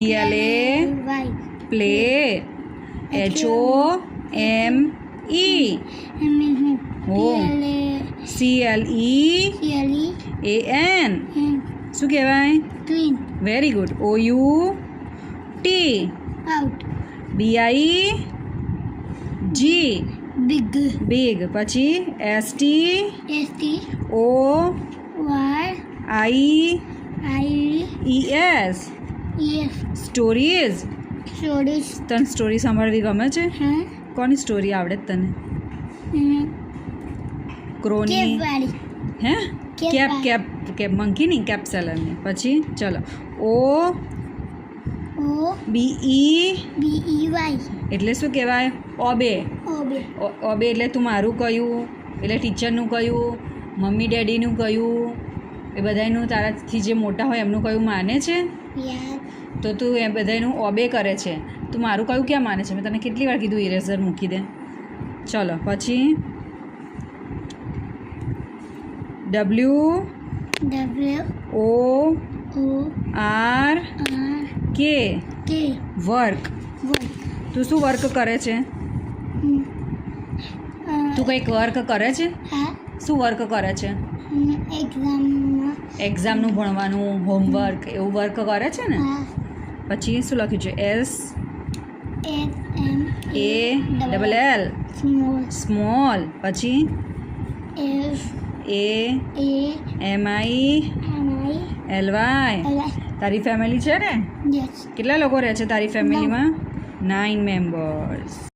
PLA play. HOME home. CLEAN શું કહેવાય? Clean. Very good. OUT BIG big. big. પછી STORIES stories. Stories. તને story સાંભળવી ગમે છે? હા. કોની સ્ટોરી આવડે છે તને? ક્રોની. કેપવાળી. હે? કેપ કેપ વાળી. કેપ કેપ મંકી નહીં, કેપ સેલરની. પછી ચલો OBE એટલે શું કહેવાય? ઓબે. ઓબે એટલે તું મારું કયું, એટલે ટીચરનું કયું, મમ્મી ડેડીનું કયું, એ બધાનું તારાથી જે મોટા હોય એમનું કયું માને છે? તો તું એ બધાનું ઓબે કરે છે. તું મારું કયું ક્યાં માને છે? મેં તને કેટલી વાર કીધું ઇરેઝર મૂકી દે. ચલો પછી WORK વર્ક. તું શું વર્ક કરે છે? તું કંઈક વર્ક કરે છે? શું વર્ક કરે છે? એક્ઝામનું ભણવાનું, હોમવર્ક એવું વર્ક કરે છે ને? પછી શું લખ્યું છે? SALL small. પછી AMILY. તારી ફેમિલી છે ને? કેટલા લોકો રહે છે તારી ફેમિલીમાં? 9 મેમ્બર્સ.